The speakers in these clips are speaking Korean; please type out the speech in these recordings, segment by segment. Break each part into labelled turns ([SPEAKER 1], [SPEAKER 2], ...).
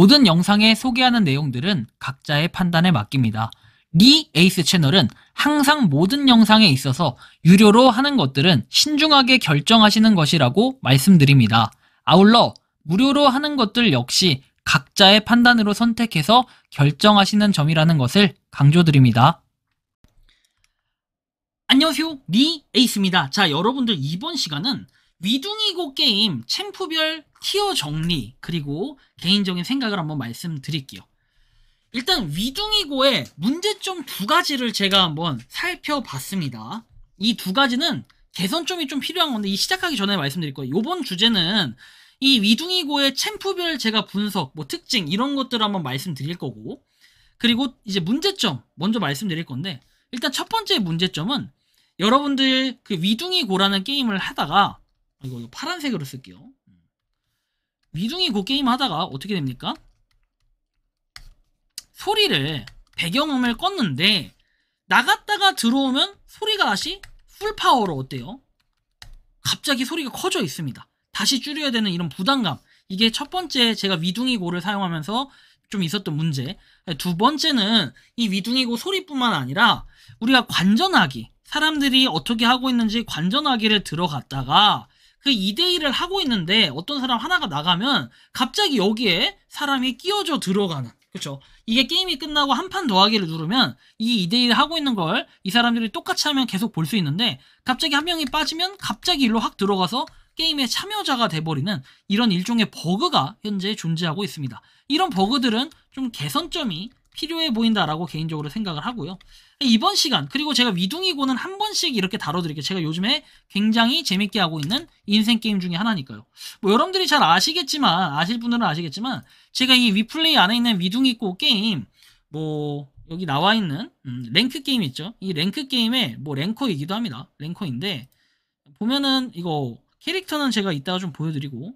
[SPEAKER 1] 모든 영상에 소개하는 내용들은 각자의 판단에 맡깁니다. 리 에이스 채널은 항상 모든 영상에 있어서 유료로 하는 것들은 신중하게 결정하시는 것이라고 말씀드립니다. 아울러 무료로 하는 것들 역시 각자의 판단으로 선택해서 결정하시는 점이라는 것을 강조드립니다. 안녕하세요, 리 에이스입니다. 자, 여러분들 이번 시간은 위둥이고 게임 챔프별 티어 정리 그리고 개인적인 생각을 한번 말씀드릴게요. 일단 위둥이고의 문제점 두 가지를 제가 한번 살펴봤습니다. 이 두 가지는 개선점이 좀 필요한 건데, 이 시작하기 전에 말씀드릴 거예요. 이번 주제는 이 위둥이고의 챔프별 제가 분석, 특징 이런 것들을 한번 말씀드릴 거고, 그리고 이제 문제점 먼저 말씀드릴 건데, 일단 첫 번째 문제점은 여러분들 그 위둥이고라는 게임을 하다가, 이거 파란색으로 쓸게요. 위둥이고 게임 하다가 어떻게 됩니까? 소리를 배경음을 껐는데 나갔다가 들어오면 소리가 다시 풀파워로 어때요? 갑자기 소리가 커져 있습니다. 다시 줄여야 되는 이런 부담감, 이게 첫 번째 제가 위둥이고를 사용하면서 좀 있었던 문제. 두 번째는 이 위둥이고 소리뿐만 아니라 우리가 관전하기, 사람들이 어떻게 하고 있는지 관전하기를 들어갔다가 그 2대1을 하고 있는데 어떤 사람 하나가 나가면 갑자기 여기에 사람이 끼어져 들어가는, 그렇죠? 이게 게임이 끝나고 한 판 더 하기를 누르면 이 2대1 하고 있는 걸 이 사람들이 똑같이 하면 계속 볼 수 있는데, 갑자기 한 명이 빠지면 갑자기 일로 확 들어가서 게임의 참여자가 돼버리는 이런 일종의 버그가 현재 존재하고 있습니다. 이런 버그들은 좀 개선점이 필요해 보인다라고 개인적으로 생각을 하고요. 이번 시간, 그리고 제가 위둥이고는 한 번씩 이렇게 다뤄드릴게요. 제가 요즘에 굉장히 재밌게 하고 있는 인생 게임 중에 하나니까요. 여러분들이 잘 아시겠지만, 아실 분들은 아시겠지만, 제가 이 위플레이 안에 있는 위둥이고 게임, 여기 나와 있는 랭크 게임 있죠? 이 랭크 게임의 랭커이기도 합니다. 랭커인데, 보면은 이거 캐릭터는 제가 이따가 좀 보여드리고,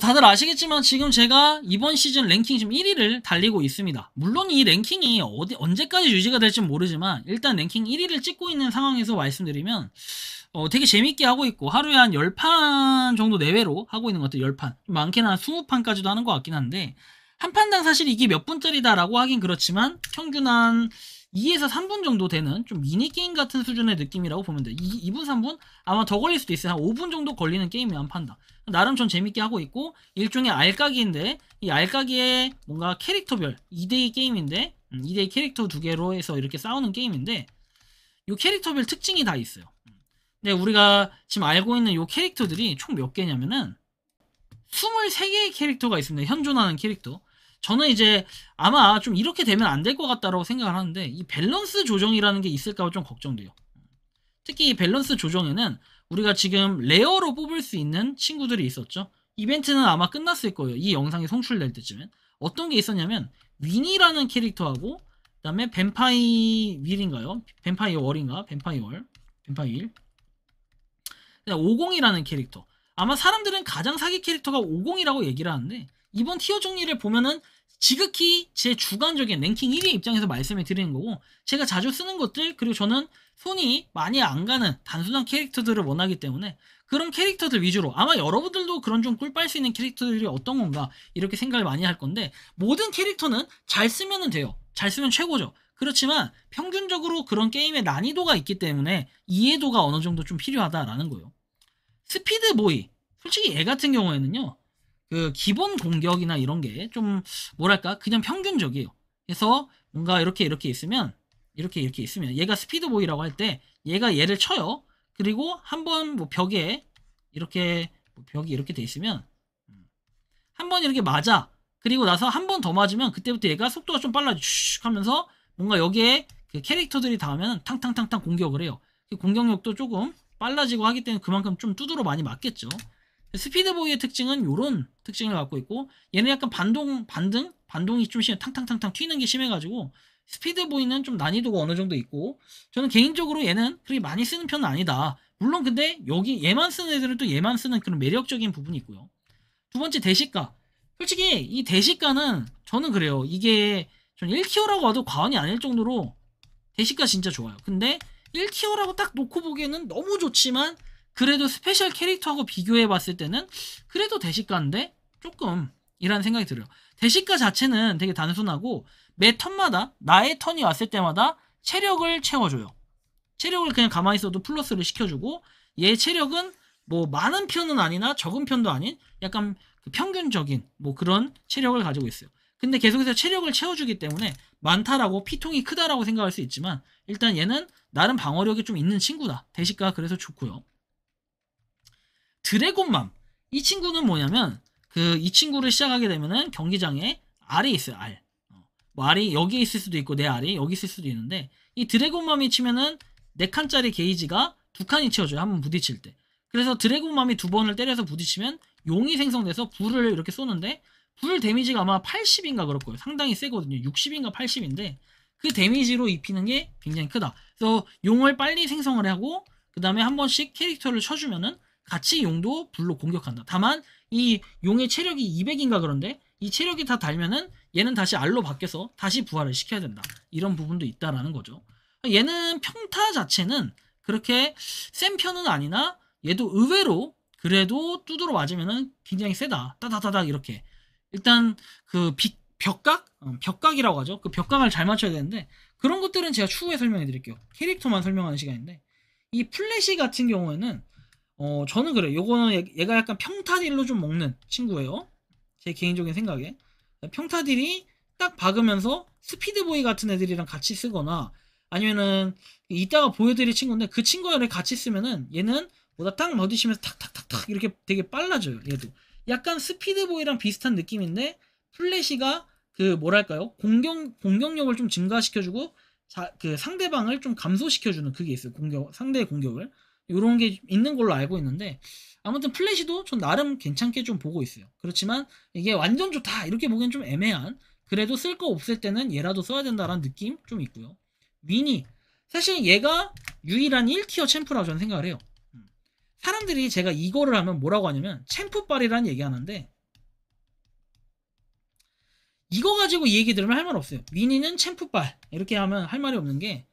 [SPEAKER 1] 다들 아시겠지만 지금 제가 이번 시즌 랭킹 지금 1위를 달리고 있습니다. 물론 이 랭킹이 언제까지 유지가 될지는 모르지만, 일단 랭킹 1위를 찍고 있는 상황에서 말씀드리면 되게 재밌게 하고 있고, 하루에 한 10판 정도 내외로 하고 있는 것 같아요. 10판. 많게는 한 20판까지도 하는 것 같긴 한데, 한 판당 사실 이게 몇 분짜리다라고 하긴 그렇지만 평균 한 2에서 3분 정도 되는 좀 미니게임 같은 수준의 느낌이라고 보면 돼요. 2분, 3분? 아마 더 걸릴 수도 있어요. 한 5분 정도 걸리는 게임이에요, 한 판당. 나름 전 재밌게 하고 있고, 일종의 알까기인데, 이 알까기에 뭔가 캐릭터별 2대2 게임인데, 2대2 캐릭터 두 개로 해서 이렇게 싸우는 게임인데, 이 캐릭터별 특징이 다 있어요. 근데 우리가 지금 알고 있는 이 캐릭터들이 총 몇 개냐면은 23개의 캐릭터가 있습니다. 현존하는 캐릭터. 저는 이제 아마 좀 이렇게 되면 안 될 것 같다고 생각을 하는데, 이 밸런스 조정이라는 게 있을까 좀 걱정돼요. 특히 이 밸런스 조정에는 우리가 지금 레어로 뽑을 수 있는 친구들이 있었죠. 이벤트는 아마 끝났을 거예요. 이 영상이 송출될 때쯤엔. 어떤 게 있었냐면 윈이라는 캐릭터하고, 그 다음에 뱀파이 윌인가요? 뱀파이 월인가? 뱀파이 월? 뱀파이 윌? 50이라는 캐릭터. 아마 사람들은 가장 사기 캐릭터가 50이라고 얘기를 하는데, 이번 티어 정리를 보면은 지극히 제 주관적인 랭킹 1위 입장에서 말씀을 드리는 거고, 제가 자주 쓰는 것들, 그리고 저는 손이 많이 안 가는 단순한 캐릭터들을 원하기 때문에 그런 캐릭터들 위주로, 아마 여러분들도 그런 좀 꿀 빨 수 있는 캐릭터들이 어떤 건가 이렇게 생각을 많이 할 건데, 모든 캐릭터는 잘 쓰면 돼요. 잘 쓰면 최고죠. 그렇지만 평균적으로 그런 게임의 난이도가 있기 때문에 이해도가 어느 정도 좀 필요하다라는 거예요. 스피드보이, 솔직히 얘 같은 경우에는요, 그 기본 공격이나 이런 게 좀 뭐랄까 그냥 평균적이에요. 그래서 뭔가 이렇게 있으면, 이렇게 있으면 얘가 스피드보이라고 할 때 얘가 얘를 쳐요. 그리고 한번 벽에 이렇게 벽이 이렇게 돼 있으면 한번 이렇게 맞아. 그리고 나서 한 번 더 맞으면 그때부터 얘가 속도가 좀 빨라져 슉 하면서 뭔가 여기에 그 캐릭터들이 닿으면 탕탕탕탕 공격을 해요. 공격력도 조금 빨라지고 하기 때문에 그만큼 좀 두드러 많이 맞겠죠. 스피드보이의 특징은 이런 특징을 갖고 있고, 얘는 약간 반동이 좀 심해, 탕탕탕탕 튀는 게 심해가지고 스피드보이는 좀 난이도가 어느 정도 있고, 저는 개인적으로 얘는 그렇게 많이 쓰는 편은 아니다. 물론 근데 여기 얘만 쓰는 애들은 또 얘만 쓰는 그런 매력적인 부분이 있고요. 두 번째, 대시가. 솔직히 이 대시가는 저는 그래요. 이게 전 1티어라고 와도 과언이 아닐 정도로 대시가 진짜 좋아요. 근데 1티어라고 딱 놓고 보기에는 너무 좋지만, 그래도 스페셜 캐릭터하고 비교해 봤을 때는 그래도 대시가인데 조금 이라는 생각이 들어요. 대시가 자체는 되게 단순하고 매 턴마다 나의 턴이 왔을 때마다 체력을 채워줘요. 체력을 그냥 가만히 있어도 플러스를 시켜주고 얘 체력은 뭐 많은 편은 아니나 적은 편도 아닌 약간 그 평균적인 뭐 그런 체력을 가지고 있어요. 근데 계속해서 체력을 채워주기 때문에 많다라고 피통이 크다라고 생각할 수 있지만 일단 얘는 나름 방어력이 좀 있는 친구다. 대시가 그래서 좋고요. 드래곤맘 이 친구는 뭐냐면 이 친구를 시작하게 되면은 경기장에 알이 있어요. 알. 뭐 알이 여기에 있을 수도 있고 내 알이 여기 있을 수도 있는데 이 드래곤맘이 치면은 4칸짜리 게이지가 2칸이 채워져요. 한번 부딪힐 때. 그래서 드래곤맘이 2번을 때려서 부딪히면 용이 생성돼서 불을 이렇게 쏘는데 불 데미지가 아마 80인가 그럴 거예요. 상당히 세거든요. 60인가 80인데 그 데미지로 입히는 게 굉장히 크다. 그래서 용을 빨리 생성을 하고 그 다음에 한 번씩 캐릭터를 쳐주면은 같이 용도 불로 공격한다. 다만 이 용의 체력이 200인가 그런데 이 체력이 다 달면은 얘는 다시 알로 바뀌어서 다시 부활을 시켜야 된다. 이런 부분도 있다라는 거죠. 얘는 평타 자체는 그렇게 센 편은 아니나 얘도 의외로 그래도 두드러 맞으면은 굉장히 세다. 따다다닥 이렇게. 일단 벽각이라고 하죠. 그 벽각을 잘 맞춰야 되는데 그런 것들은 제가 추후에 설명해 드릴게요. 캐릭터만 설명하는 시간인데 이 플래시 같은 경우에는 저는 그래요. 요거는 얘가 약간 평타딜로 좀 먹는 친구예요. 제 개인적인 생각에. 평타딜이 딱 박으면서 스피드보이 같은 애들이랑 같이 쓰거나 아니면은 이따가 보여드릴 친구인데 그 친구랑 같이 쓰면은 얘는 보다 딱 맞으시면서 탁탁탁탁 이렇게 되게 빨라져요. 얘도 약간 스피드보이랑 비슷한 느낌인데 플래시가 그 뭐랄까요 공격력을 좀 증가시켜주고 그 상대방을 좀 감소시켜주는 그게 있어요. 상대의 공격을 이런 게 있는 걸로 알고 있는데 아무튼 플래시도 전 나름 괜찮게 좀 보고 있어요. 그렇지만 이게 완전 좋다 이렇게 보기엔 좀 애매한 그래도 쓸 거 없을 때는 얘라도 써야 된다라는 느낌 좀 있고요. 위니 사실 얘가 유일한 1티어 챔프라고 저는 생각을 해요. 사람들이 제가 이거를 하면 뭐라고 하냐면 챔프빨이라는 얘기 하는데 이거 가지고 이 얘기 들으면 할 말 없어요. 위니는 챔프빨 이렇게 하면 할 말이 없는 게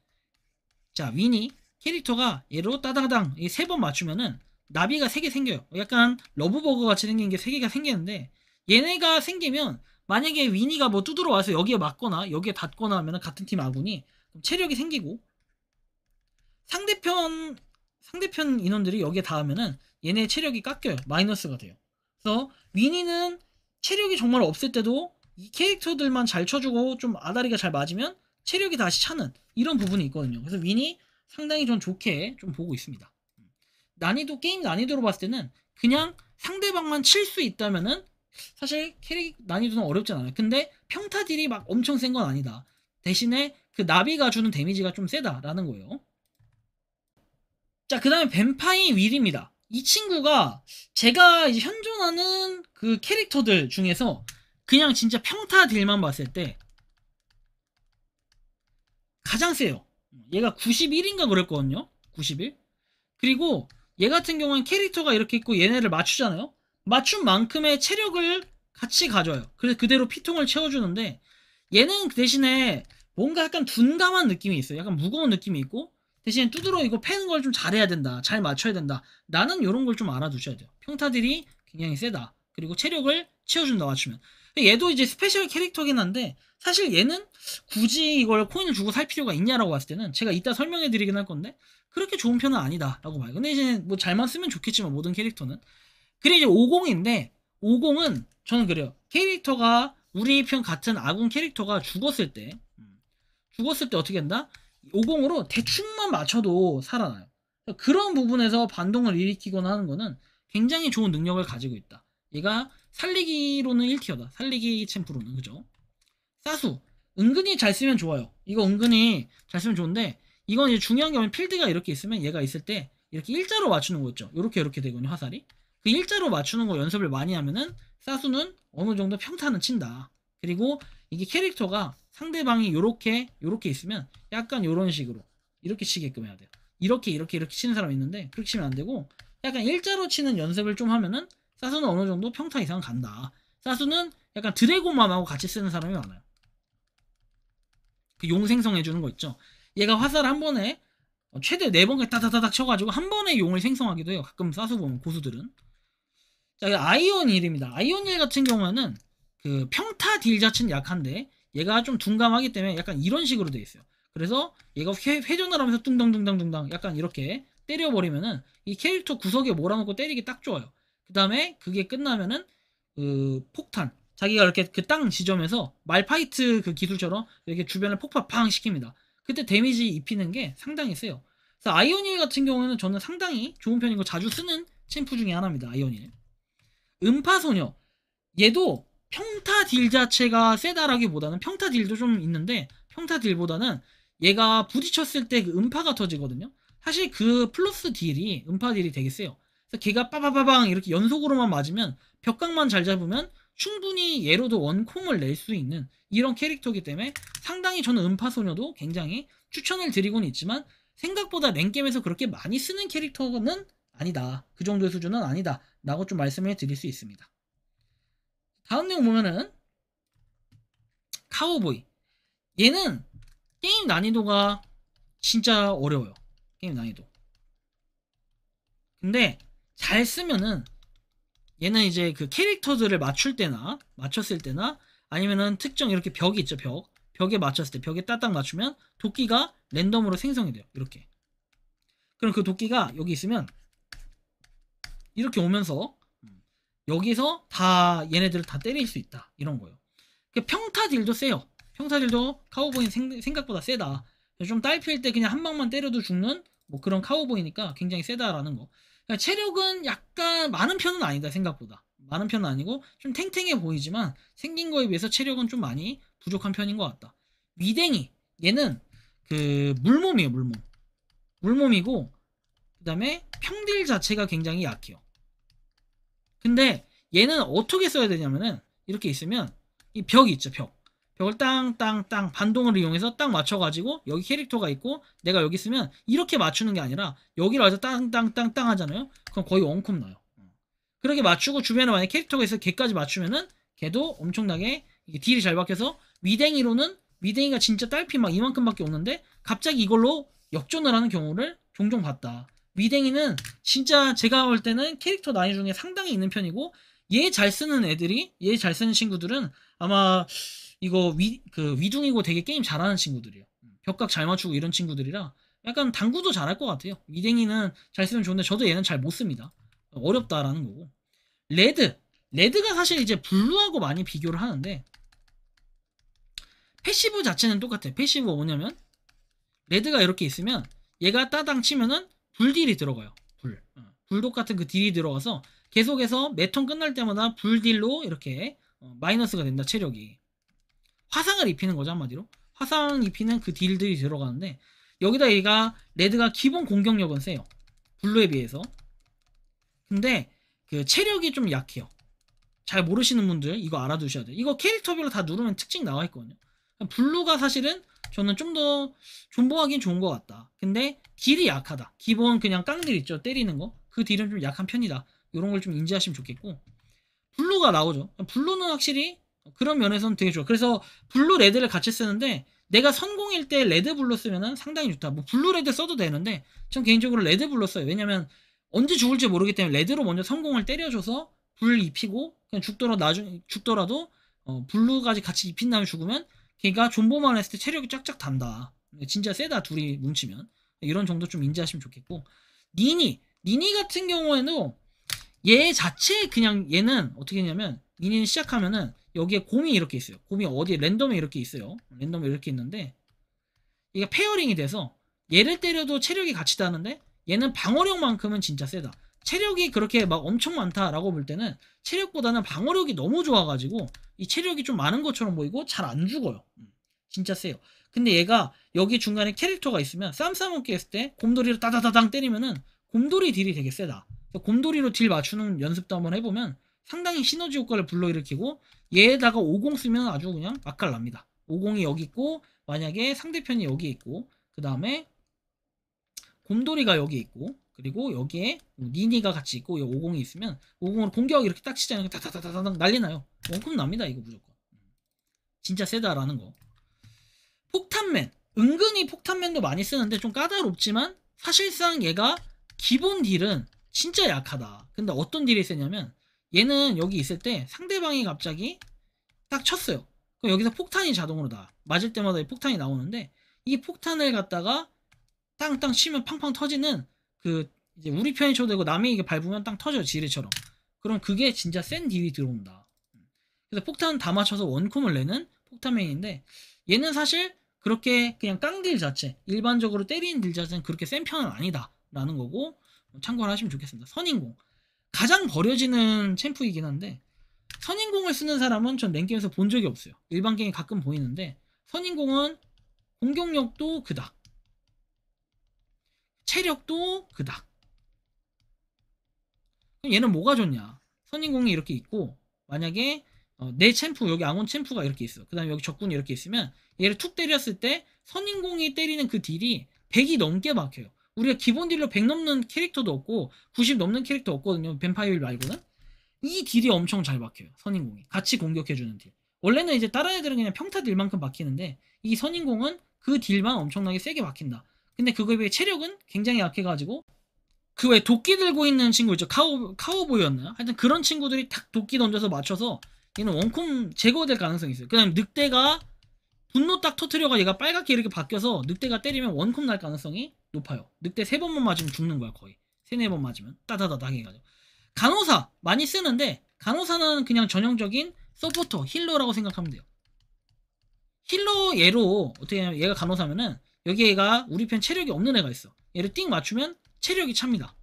[SPEAKER 1] 자 위니 캐릭터가 얘로 따다당 3번 맞추면은 나비가 3개 생겨요. 약간 러브버거 같이 생긴 게 3개가 생기는데 얘네가 생기면 만약에 위니가 뭐 두드러 와서 여기에 맞거나 여기에 닿거나 하면 같은 팀 아군이 체력이 생기고 상대편 인원들이 여기에 닿으면은 얘네 체력이 깎여요. 마이너스가 돼요. 그래서 위니는 체력이 정말 없을 때도 이 캐릭터들만 잘 쳐주고 좀 아다리가 잘 맞으면 체력이 다시 차는 이런 부분이 있거든요. 그래서 위니 상당히 전 좋게 좀 보고 있습니다. 게임 난이도로 봤을 때는 그냥 상대방만 칠 수 있다면은 사실 캐릭 난이도는 어렵진 않아요. 근데 평타딜이 막 엄청 센 건 아니다. 대신에 그 나비가 주는 데미지가 좀 세다라는 거예요. 자, 그 다음에 뱀파이 윌입니다. 이 친구가 제가 이제 현존하는 그 캐릭터들 중에서 그냥 진짜 평타 딜만 봤을 때 가장 세요. 얘가 91인가 그랬거든요. 91. 그리고 얘 같은 경우는 캐릭터가 이렇게 있고 얘네를 맞추잖아요. 맞춘 만큼의 체력을 같이 가져요. 그래서 그대로 피통을 채워주는데 얘는 그 대신에 뭔가 약간 둔감한 느낌이 있어요. 약간 무거운 느낌이 있고 대신에 두드러 이거 패는 걸 좀 잘해야 된다. 잘 맞춰야 된다. 나는 이런 걸 좀 알아두셔야 돼요. 평타들이 굉장히 세다. 그리고 체력을 채워준다 맞추면. 얘도 이제 스페셜 캐릭터긴 한데 사실 얘는 굳이 이걸 코인을 주고 살 필요가 있냐라고 봤을 때는 제가 이따 설명해 드리긴 할 건데 그렇게 좋은 편은 아니다 라고 봐요. 근데 이제 뭐 잘만 쓰면 좋겠지만 모든 캐릭터는. 그리고 이제 50인데 50은 저는 그래요. 캐릭터가 우리 편 같은 아군 캐릭터가 죽었을 때 어떻게 된다? 50으로 대충만 맞춰도 살아나요. 그런 부분에서 반동을 일으키거나 하는 거는 굉장히 좋은 능력을 가지고 있다. 얘가 살리기로는 1티어다. 살리기 챔프로는. 그죠? 사수. 은근히 잘 쓰면 좋아요. 이거 은근히 잘 쓰면 좋은데 이건 이제 중요한 게 필드가 이렇게 있으면 얘가 있을 때 이렇게 일자로 맞추는 거 있죠. 이렇게 되거든요. 화살이. 그 일자로 맞추는 거 연습을 많이 하면은 사수는 어느 정도 평타는 친다. 그리고 이게 캐릭터가 상대방이 요렇게 있으면 약간 요런 식으로 이렇게 치게끔 해야 돼요. 이렇게 치는 사람이 있는데 그렇게 치면 안 되고 약간 일자로 치는 연습을 좀 하면은 사수는 어느 정도 평타 이상 간다. 사수는 약간 드래곤맘하고 같이 쓰는 사람이 많아요. 그 용 생성해주는 거 있죠. 얘가 화살 한 번에 최대 4번까지 따다다닥 쳐가지고 한 번에 용을 생성하기도 해요. 가끔 사수 보면 고수들은. 자, 아이온일입니다. 아이온일 같은 경우에는 그 평타 딜 자체는 약한데 얘가 좀 둔감하기 때문에 약간 이런 식으로 돼 있어요. 그래서 얘가 회전을 하면서 뚱당뚱당뚱당 약간 이렇게 때려버리면은 이 캐릭터 구석에 몰아놓고 때리기 딱 좋아요. 그 다음에 그게 끝나면은 그 폭탄, 자기가 이렇게 그 땅 지점에서 말파이트 그 기술처럼 이렇게 주변을 폭파 팡 시킵니다. 그때 데미지 입히는 게 상당히 세요. 그래서 아이오닐 같은 경우는 저는 상당히 좋은 편이고 자주 쓰는 챔프 중에 하나입니다. 아이오닐. 음파소녀, 얘도 평타 딜 자체가 세다라기보다는 평타 딜도 좀 있는데 평타 딜보다는 얘가 부딪혔을 때 그 음파가 터지거든요. 사실 그 플러스 딜이 음파 딜이 되게 세요. 그래서 걔가 빠바바방 이렇게 연속으로만 맞으면 벽각만 잘 잡으면 충분히 얘로도 원콤을 낼 수 있는 이런 캐릭터이기 때문에 상당히 저는 음파소녀도 굉장히 추천을 드리고는 있지만 생각보다 랭겜에서 그렇게 많이 쓰는 캐릭터는 아니다. 그 정도의 수준은 아니다. 라고 좀 말씀을 드릴 수 있습니다. 다음 내용 보면은 카우보이. 얘는 게임 난이도가 진짜 어려워요. 게임 난이도. 근데 잘 쓰면은 얘는 이제 그 캐릭터들을 맞췄을 때나 아니면은 특정 이렇게 벽이 있죠. 벽에 맞췄을 때 벽에 따딱 맞추면 도끼가 랜덤으로 생성이 돼요. 이렇게. 그럼 그 도끼가 여기 있으면 이렇게 오면서 여기서 다 얘네들을 다 때릴 수 있다. 이런 거예요. 평타 딜도 세요. 평타 딜도 카우보이 생각보다 세다. 좀 딸피일 때 그냥 한 방만 때려도 죽는 뭐 그런 카우보이니까 굉장히 세다라는 거. 그러니까 체력은 약간 많은 편은 아니다. 생각보다. 많은 편은 아니고 좀 탱탱해 보이지만 생긴 거에 비해서 체력은 좀 많이 부족한 편인 것 같다. 위댕이. 얘는 그 물몸이에요. 물몸이고 그 다음에 평딜 자체가 굉장히 약해요. 근데 얘는 어떻게 써야 되냐면은 이렇게 있으면 이 벽이 있죠. 벽을 땅땅땅 반동을 이용해서 딱 맞춰가지고 여기 캐릭터가 있고 내가 여기 있으면 이렇게 맞추는 게 아니라 여기를 와서 땅땅땅땅 하잖아요. 그럼 거의 원콤 나요. 그렇게 맞추고 주변에 만약에 캐릭터가 있어서 걔까지 맞추면은 걔도 엄청나게 이게 딜이 잘 박혀서 위댕이로는 위댕이가 진짜 딸피 막 이만큼밖에 없는데 갑자기 이걸로 역전을 하는 경우를 종종 봤다. 위댕이는 진짜 제가 볼 때는 캐릭터 난이 중에 상당히 있는 편이고 얘 잘 쓰는 친구들은 아마 이거 위둥이고 되게 게임 잘하는 친구들이에요. 벽각 잘 맞추고 이런 친구들이라 약간 당구도 잘할 것 같아요. 위댕이는 잘 쓰면 좋은데 저도 얘는 잘 못 씁니다. 어렵다라는 거고. 레드가 사실 이제 블루하고 많이 비교를 하는데 패시브 자체는 똑같아요. 패시브가 뭐냐면 레드가 이렇게 있으면 얘가 따당 치면은 불딜이 들어가요. 불독 같은 그 딜이 들어가서 계속해서 매 턴 끝날 때마다 불딜로 이렇게 마이너스가 된다. 체력이. 화상을 입히는 거죠. 한마디로. 화상 입히는 그 딜들이 들어가는데 여기다 얘가 레드가 기본 공격력은 세요. 블루에 비해서. 근데 그 체력이 좀 약해요. 잘 모르시는 분들 이거 알아두셔야 돼요. 이거 캐릭터별로 다 누르면 특징 나와 있거든요. 블루가 사실은 저는 좀 더 존버하긴 좋은 것 같다. 근데 딜이 약하다. 기본 그냥 깡딜 있죠. 때리는 거. 그 딜은 좀 약한 편이다. 이런 걸 좀 인지하시면 좋겠고. 블루가 나오죠. 블루는 확실히 그런 면에서는 되게 좋아. 그래서 블루 레드를 같이 쓰는데 내가 선공일 때 레드 블루 쓰면은 상당히 좋다. 뭐 블루 레드 써도 되는데 전 개인적으로 레드 블루 써요. 왜냐면 언제 죽을지 모르기 때문에 레드로 먼저 성공을 때려줘서 불 입히고 그냥 죽더라도 블루까지 같이 입힌 다음에 죽으면 걔가 존버만 했을 때 체력이 쫙쫙 단다. 진짜 세다. 둘이 뭉치면. 이런 정도 좀 인지하시면 좋겠고. 니니 같은 경우에는 얘 자체 그냥 얘는 어떻게 했냐면 니니는 시작하면은 여기에 곰이 이렇게 있어요. 곰이 어디에 랜덤에 이렇게 있어요. 랜덤에 이렇게 있는데 얘가 페어링이 돼서 얘를 때려도 체력이 같이 다는데 얘는 방어력만큼은 진짜 세다. 체력이 그렇게 막 엄청 많다라고 볼 때는 체력보다는 방어력이 너무 좋아가지고 이 체력이 좀 많은 것처럼 보이고 잘 안 죽어요. 진짜 세요. 근데 얘가 여기 중간에 캐릭터가 있으면 쌈싸먹기 했을 때 곰돌이로 따다다당 때리면은 곰돌이 딜이 되게 세다. 곰돌이로 딜 맞추는 연습도 한번 해보면 상당히 시너지 효과를 불러일으키고 얘에다가 50 쓰면 아주 그냥 맛깔납니다. 50이 여기 있고 만약에 상대편이 여기 있고 그 다음에 곰돌이가 여기 있고 그리고 여기에 니니가 같이 있고 여기 50이 있으면 50으로 공격 이렇게 딱 치잖아요. 다다다다닥 난리나요. 원콤 납니다. 이거 무조건. 진짜 세다라는 거. 폭탄맨. 은근히 폭탄맨도 많이 쓰는데 좀 까다롭지만 사실상 얘가 기본 딜은 진짜 약하다. 근데 어떤 딜이 세냐면 얘는 여기 있을 때 상대방이 갑자기 딱 쳤어요. 그럼 여기서 폭탄이 자동으로 나와. 맞을 때마다 이 폭탄이 나오는데 이 폭탄을 갖다가 땅땅 치면 팡팡 터지는 그 이제 우리 편이 쳐도 되고 남이 이게 밟으면 땅 터져요. 지뢰처럼. 그럼 그게 진짜 센 딜이 들어온다. 그래서 폭탄 다 맞춰서 원콤을 내는 폭탄맨인데 얘는 사실 그렇게 그냥 깡딜 자체 일반적으로 때리는 딜 자체는 그렇게 센 편은 아니다 라는 거고 참고를 하시면 좋겠습니다. 선인공 가장 버려지는 챔프이긴 한데 선인공을 쓰는 사람은 전 랭게임에서 본 적이 없어요. 일반 게임에 가끔 보이는데 선인공은 공격력도 그닥 체력도 그닥. 그럼 얘는 뭐가 좋냐? 선인공이 이렇게 있고 만약에 내 챔프 여기 앙온 챔프가 이렇게 있어. 그 다음에 여기 적군이 이렇게 있으면 얘를 툭 때렸을 때 선인공이 때리는 그 딜이 100이 넘게 박혀요. 우리가 기본 딜로 100 넘는 캐릭터도 없고 90 넘는 캐릭터 없거든요. 뱀파이어 말고는. 이 딜이 엄청 잘 박혀요. 선인공이 같이 공격해주는 딜. 원래는 이제 다른 애들은 그냥 평타 딜만큼 박히는데 이 선인공은 그 딜만 엄청나게 세게 박힌다. 근데 그거에 비해 체력은 굉장히 약해가지고 그 외에 도끼 들고 있는 친구 있죠. 카우보이였나요? 하여튼 그런 친구들이 탁 도끼 던져서 맞춰서 얘는 원콤 제거될 가능성이 있어요. 그 다음에 늑대가 분노 딱 터트려가 얘가 빨갛게 이렇게 바뀌어서 늑대가 때리면 원콤 날 가능성이 높아요. 늑대 3번만 맞으면 죽는 거야 거의. 3, 4번 맞으면 따다다닥 해가지고. 간호사 많이 쓰는데 간호사는 그냥 전형적인 서포터 힐러라고 생각하면 돼요. 힐러 얘로 어떻게 하냐면 얘가 간호사면은 여기 얘가 우리 편 체력이 없는 애가 있어. 얘를 띵 맞추면 체력이 찹니다.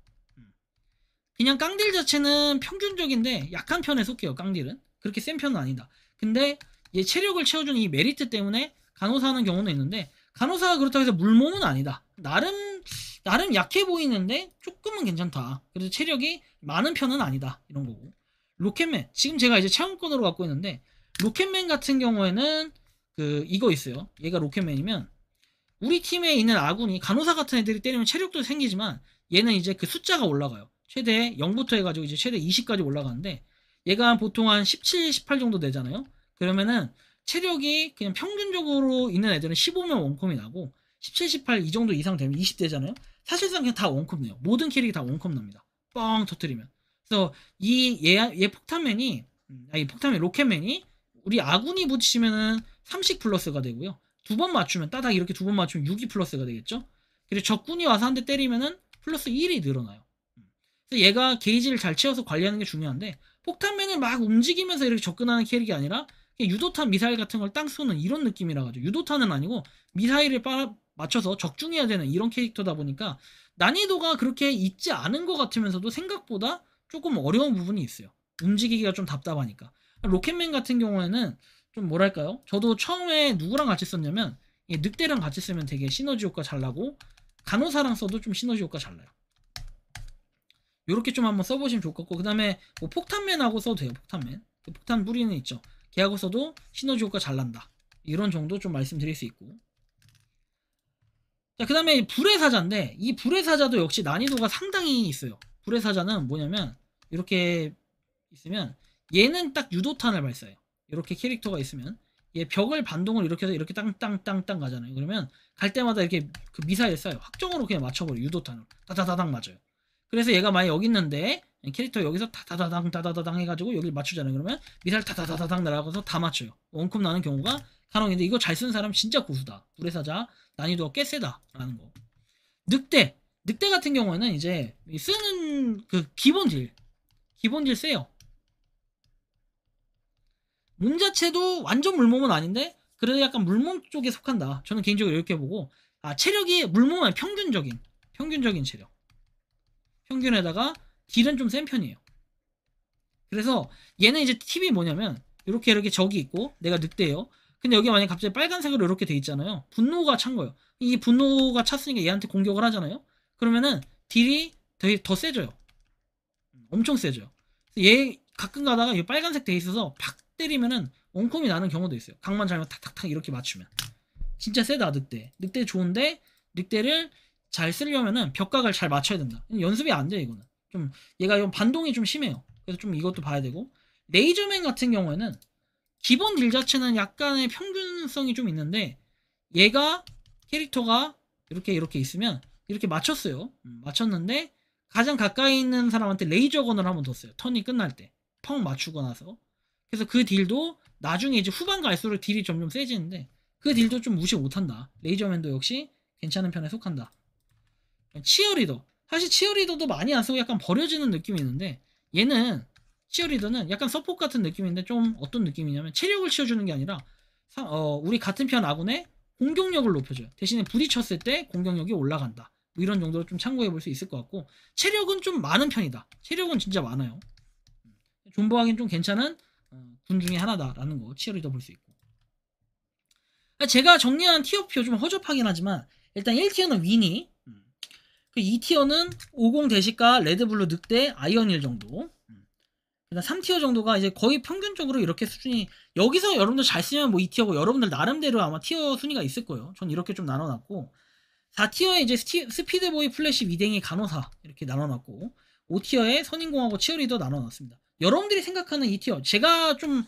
[SPEAKER 1] 그냥 깡딜 자체는 평균적인데 약한 편에 속해요. 깡딜은 그렇게 센 편은 아니다. 근데 얘 체력을 채워주는 이 메리트 때문에 간호사 하는 경우는 있는데 간호사가 그렇다고 해서 물몸은 아니다. 나름 약해 보이는데 조금은 괜찮다. 그래서 체력이 많은 편은 아니다. 이런 거고. 로켓맨 지금 제가 이제 체험권으로 갖고 있는데 로켓맨 같은 경우에는 그 이거 있어요. 얘가 로켓맨이면 우리 팀에 있는 아군이 간호사 같은 애들이 때리면 체력도 생기지만 얘는 이제 그 숫자가 올라가요. 최대 0부터 해가지고 이제 최대 20까지 올라가는데 얘가 보통 한 17, 18 정도 되잖아요. 그러면은 체력이 그냥 평균적으로 있는 애들은 15면 원콤이 나고 17, 18 이 정도 이상 되면 20대잖아요. 사실상 그냥 다 원콤 내요. 모든 캐릭이 다 원콤 납니다. 뻥 터트리면. 그래서 얘 폭탄맨이 이 폭탄맨 로켓맨이 우리 아군이 붙이면은 30 플러스가 되고요. 2번 맞추면 따닥 이렇게 2번 맞추면 6이 플러스가 되겠죠. 그리고 적군이 와서 한 대 때리면은 플러스 1이 늘어나요. 그래서 얘가 게이지를 잘 채워서 관리하는 게 중요한데 폭탄맨을 막 움직이면서 이렇게 접근하는 캐릭이 아니라 유도탄 미사일 같은 걸 땅 쏘는 이런 느낌이라 가지고 유도탄은 아니고 미사일을 맞춰서 적중해야 되는 이런 캐릭터다 보니까 난이도가 그렇게 있지 않은 것 같으면서도 생각보다 조금 어려운 부분이 있어요. 움직이기가 좀 답답하니까. 로켓맨 같은 경우에는 좀 뭐랄까요? 저도 처음에 누구랑 같이 썼냐면 늑대랑 같이 쓰면 되게 시너지 효과 잘 나고 간호사랑 써도 좀 시너지 효과 잘 나요. 요렇게 좀 한번 써보시면 좋을 것 같고 그 다음에 뭐 폭탄맨하고 써도 돼요. 폭탄맨 그 폭탄 뿌리는 있죠. 걔하고 써도 시너지 효과 잘 난다. 이런 정도 좀 말씀드릴 수 있고 자 그 다음에 불의 사자인데 이 불의 사자도 역시 난이도가 상당히 있어요. 불의 사자는 뭐냐면 이렇게 있으면 얘는 딱 유도탄을 발사해요. 이렇게 캐릭터가 있으면 얘 벽을 반동을 이렇게 해서 이렇게 땅땅땅땅 가잖아요. 그러면 갈 때마다 이렇게 그 미사일 쏴요. 확정으로 그냥 맞춰버려요. 유도탄으로 다다다닥 맞아요. 그래서 얘가 만약 여기 있는데 캐릭터 여기서 다다다당 다다다당 해가지고 여기를 맞추잖아요. 그러면 미사일 다다다다당 날아가서 다 맞춰요. 원컵 나는 경우가 간혹 있는데 이거 잘 쓰는 사람 진짜 고수다. 불의 사자 난이도가 꽤 세다라는 거. 늑대 같은 경우에는 이제 쓰는 그 기본 딜 세요. 몸 자체도 완전 물몸은 아닌데 그래도 약간 물몸 쪽에 속한다. 저는 개인적으로 이렇게 보고 체력이 물몸은 평균적인 체력. 평균에다가 딜은 좀 센 편이에요. 그래서 얘는 이제 팁이 뭐냐면 이렇게 적이 있고 내가 늑대예요. 근데 여기 만약 갑자기 빨간색으로 이렇게 돼 있잖아요. 분노가 찬 거예요. 이 분노가 찼으니까 얘한테 공격을 하잖아요. 그러면은 딜이 더 세져요. 엄청 세져요. 얘 가끔 가다가 이 빨간색 돼 있어서 팍 때리면은 원콤이 나는 경우도 있어요. 각만 잘못 탁탁탁 이렇게 맞추면 진짜 세다. 늑대 좋은데 늑대를 잘 쓰려면은 벽각을 잘 맞춰야 된다. 연습이 안 돼요. 이거는 좀 얘가 좀 반동이 좀 심해요. 그래서 좀 이것도 봐야 되고 레이저맨 같은 경우에는 기본 딜 자체는 약간의 평균성이 좀 있는데 얘가 캐릭터가 이렇게 있으면 이렇게 맞췄어요. 맞췄는데 가장 가까이 있는 사람한테 레이저건을 한번 뒀어요. 턴이 끝날 때 펑 맞추고 나서 그래서 그 딜도 나중에 이제 후반 갈수록 딜이 점점 세지는데 그 딜도 좀 무시 못한다. 레이저맨도 역시 괜찮은 편에 속한다. 치어리더. 사실 치어리더도 많이 안 쓰고 약간 버려지는 느낌이 있는데 얘는 치어리더는 약간 서폿 같은 느낌인데 좀 어떤 느낌이냐면 체력을 치워주는 게 아니라 우리 같은 편 아군의 공격력을 높여줘요. 대신에 부딪혔을 때 공격력이 올라간다. 뭐 이런 정도로 좀 참고해 볼 수 있을 것 같고 체력은 좀 많은 편이다. 체력은 진짜 많아요. 존버하기는 좀 괜찮은 군 중에 하나다라는 거 치어리더 볼 수 있고. 제가 정리한 티어표 좀 허접하긴 하지만 일단 1티어는 위니, 그 2티어는 50 대시가 레드블루 늑대 아이언1 정도, 그다음 3티어 정도가 이제 거의 평균적으로 이렇게 수준이, 여기서 여러분들 잘 쓰면 뭐 2티어고 여러분들 나름대로 아마 티어 순위가 있을 거예요. 전 이렇게 좀 나눠놨고 4티어에 이제 스피드보이 플래시 위댕이 간호사 이렇게 나눠놨고 5티어에 선인공하고 치어리더 나눠놨습니다. 여러분들이 생각하는 2티어 제가 좀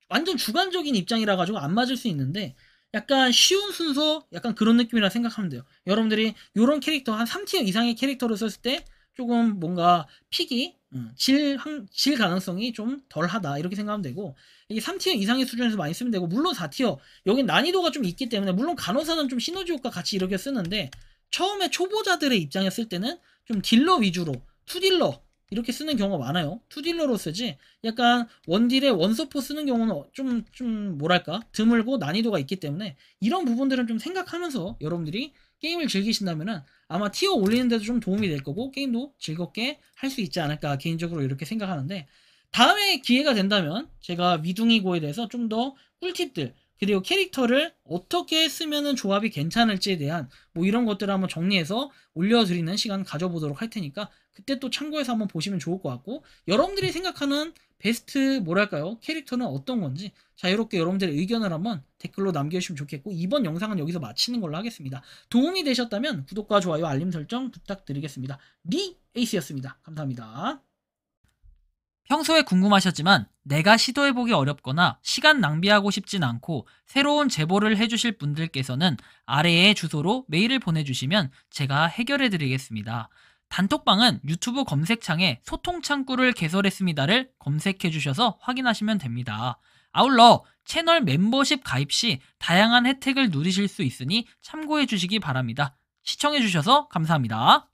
[SPEAKER 1] 완전 주관적인 입장이라 가지고 안 맞을 수 있는데 약간 쉬운 순서 약간 그런 느낌이라 생각하면 돼요. 여러분들이 요런 캐릭터 한 3티어 이상의 캐릭터를 썼을 때 조금 뭔가 픽이 질 가능성이 좀 덜하다 이렇게 생각하면 되고, 이게 3티어 이상의 수준에서 많이 쓰면 되고, 물론 4티어 여긴 난이도가 좀 있기 때문에 물론 간호사는 좀 시너지 효과 같이 이렇게 쓰는데 처음에 초보자들의 입장에 쓸 때는 좀 딜러 위주로 투딜러 이렇게 쓰는 경우가 많아요. 투딜러로 쓰지 약간 원딜에 원서포 쓰는 경우는 좀 뭐랄까 드물고 난이도가 있기 때문에 이런 부분들은 좀 생각하면서 여러분들이 게임을 즐기신다면은 아마 티어 올리는 데도 좀 도움이 될 거고 게임도 즐겁게 할 수 있지 않을까 개인적으로 이렇게 생각하는데, 다음에 기회가 된다면 제가 위둥이고에 대해서 좀 더 꿀팁들 그리고 캐릭터를 어떻게 쓰면은 조합이 괜찮을지에 대한 뭐 이런 것들을 한번 정리해서 올려드리는 시간 가져보도록 할 테니까 그때 또 참고해서 한번 보시면 좋을 것 같고, 여러분들이 생각하는 베스트 뭐랄까요 캐릭터는 어떤 건지 자유롭게 여러분들의 의견을 한번 댓글로 남겨주시면 좋겠고, 이번 영상은 여기서 마치는 걸로 하겠습니다. 도움이 되셨다면 구독과 좋아요 알림 설정 부탁드리겠습니다. 리 에이스였습니다. 감사합니다. 평소에 궁금하셨지만 내가 시도해보기 어렵거나 시간 낭비하고 싶진 않고 새로운 제보를 해주실 분들께서는 아래의 주소로 메일을 보내주시면 제가 해결해드리겠습니다. 단톡방은 유튜브 검색창에 소통창구를 개설했습니다를 검색해주셔서 확인하시면 됩니다. 아울러 채널 멤버십 가입 시 다양한 혜택을 누리실 수 있으니 참고해주시기 바랍니다. 시청해주셔서 감사합니다.